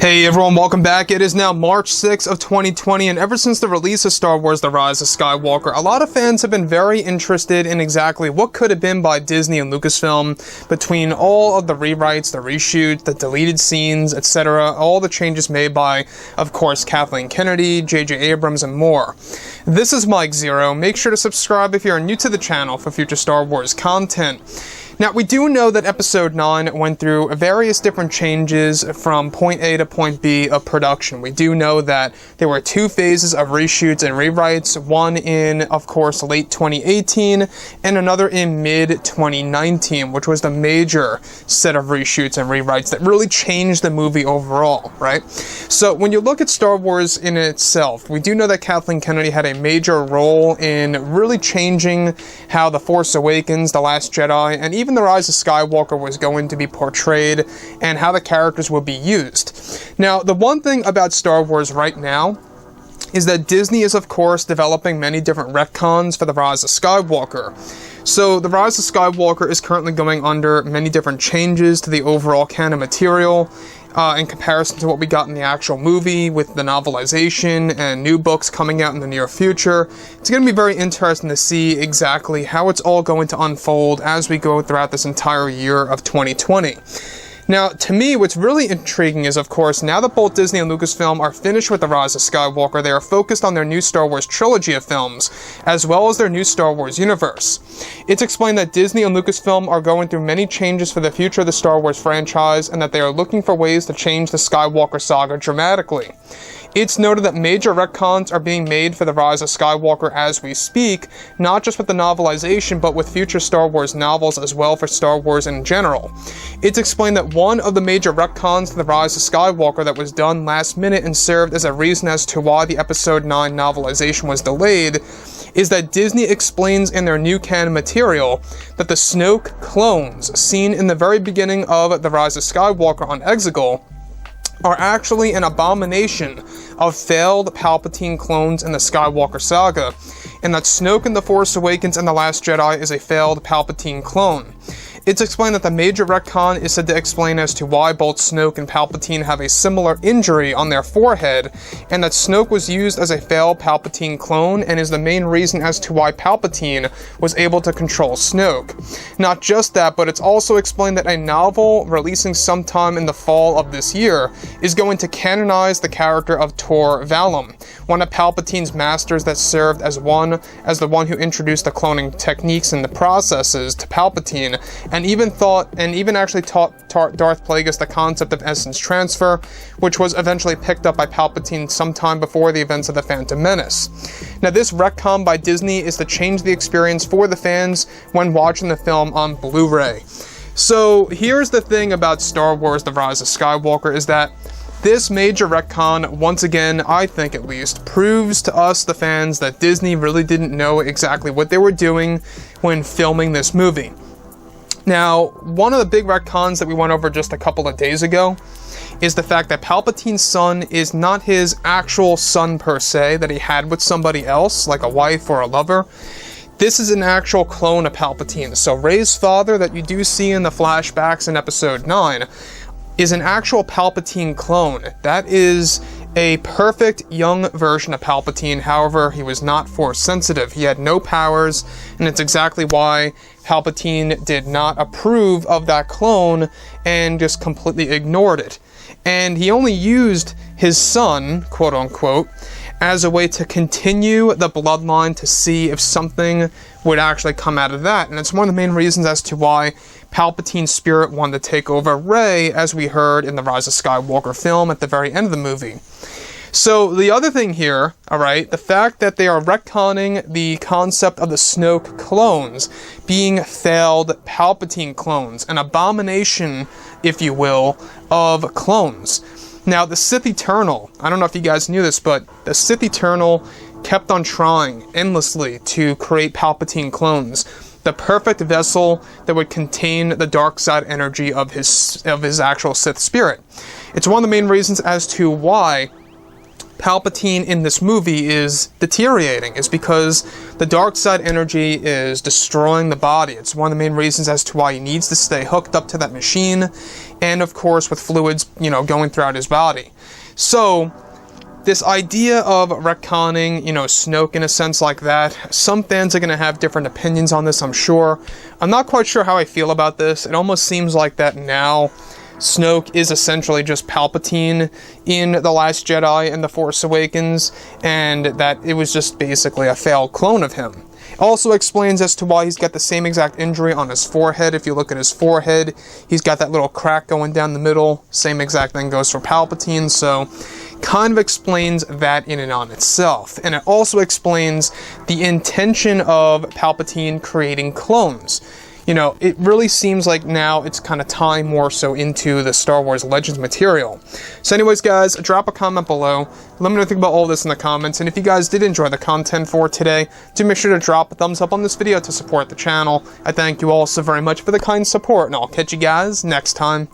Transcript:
Hey everyone, welcome back. It is now March 6th of 2020, and ever since the release of Star Wars The Rise of Skywalker, a lot of fans have been very interested in exactly what could have been by Disney and Lucasfilm between all of the rewrites, the reshoots, the deleted scenes, etc., all the changes made by, of course, Kathleen Kennedy, J.J. Abrams, and more. This is Mike Zero. Make sure to subscribe if you're new to the channel for future Star Wars content. Now, we do know that Episode 9 went through various different changes from point A to point B of production. We do know that there were two phases of reshoots and rewrites, one in, of course, late 2018, and another in mid-2019, which was the major set of reshoots and rewrites that really changed the movie overall, right? So, when you look at Star Wars in itself, we do know that Kathleen Kennedy had a major role in really changing how The Force Awakens, The Last Jedi, and even The Rise of Skywalker was going to be portrayed and how the characters would be used. Now, the one thing about Star Wars right now is that Disney is, of course, developing many different retcons for The Rise of Skywalker. So, The Rise of Skywalker is currently going under many different changes to the overall canon material in comparison to what we got in the actual movie with the novelization and new books coming out in the near future. It's going to be very interesting to see exactly how it's all going to unfold as we go throughout this entire year of 2020. Now, to me, what's really intriguing is, of course, now that both Disney and Lucasfilm are finished with The Rise of Skywalker, they are focused on their new Star Wars trilogy of films, as well as their new Star Wars universe. It's explained that Disney and Lucasfilm are going through many changes for the future of the Star Wars franchise, and that they are looking for ways to change the Skywalker saga dramatically. It's noted that major retcons are being made for The Rise of Skywalker as we speak, not just with the novelization, but with future Star Wars novels as well for Star Wars in general. It's explained that one of the major retcons to The Rise of Skywalker that was done last minute and served as a reason as to why the Episode 9 novelization was delayed is that Disney explains in their new canon material that the Snoke clones seen in the very beginning of The Rise of Skywalker on Exegol are actually an abomination of failed Palpatine clones in the Skywalker saga, and that Snoke in The Force Awakens and The Last Jedi is a failed Palpatine clone. It's explained that the major retcon is said to explain as to why both Snoke and Palpatine have a similar injury on their forehead, and that Snoke was used as a failed Palpatine clone and is the main reason as to why Palpatine was able to control Snoke. Not just that, but it's also explained that a novel releasing sometime in the fall of this year is going to canonize the character of Tor Valum, one of Palpatine's masters that served as the one who introduced the cloning techniques and the processes to Palpatine, and even actually taught Darth Plagueis the concept of essence transfer, which was eventually picked up by Palpatine sometime before the events of The Phantom Menace. Now, this retcon by Disney is to change the experience for the fans when watching the film on Blu-ray. So, here's the thing about Star Wars The Rise of Skywalker is that this major retcon, once again, I think at least, proves to us, the fans, that Disney really didn't know exactly what they were doing when filming this movie. Now, one of the big retcons that we went over just a couple of days ago is the fact that Palpatine's son is not his actual son per se that he had with somebody else, like a wife or a lover. This is an actual clone of Palpatine. So Rey's father that you do see in the flashbacks in Episode 9 is an actual Palpatine clone. That is a perfect young version of Palpatine. However, he was not Force sensitive. He had no powers, and it's exactly why Palpatine did not approve of that clone and just completely ignored it. And he only used his son, quote unquote, as a way to continue the bloodline to see if something would actually come out of that. And it's one of the main reasons as to why Palpatine's spirit wanted to take over Rey, as we heard in the Rise of Skywalker film at the very end of the movie. So, the other thing here, alright, the fact that they are retconning the concept of the Snoke clones being failed Palpatine clones, an abomination, if you will, of clones. Now, the Sith Eternal, I don't know if you guys knew this, but the Sith Eternal kept on trying endlessly to create Palpatine clones. The perfect vessel that would contain the dark side energy of his actual Sith spirit. It's one of the main reasons as to why Palpatine in this movie is deteriorating is because the dark side energy is destroying the body. It's one of the main reasons as to why he needs to stay hooked up to that machine, and of course with fluids, going throughout his body. So this idea of retconning, Snoke in a sense like that, some fans are going to have different opinions on this, I'm sure. I'm not quite sure how I feel about this. It almost seems like that now Snoke is essentially just Palpatine in The Last Jedi and The Force Awakens, and that it was just basically a failed clone of him. Also explains as to why he's got the same exact injury on his forehead. If you look at his forehead, he's got that little crack going down the middle. Same exact thing goes for Palpatine, so kind of explains that in and on itself. And it also explains the intention of Palpatine creating clones. It really seems like now it's kind of tying more so into the Star Wars Legends material. So anyways, guys, drop a comment below. Let me know what you think about all this in the comments. And if you guys did enjoy the content for today, do make sure to drop a thumbs up on this video to support the channel. I thank you all so very much for the kind support, and I'll catch you guys next time.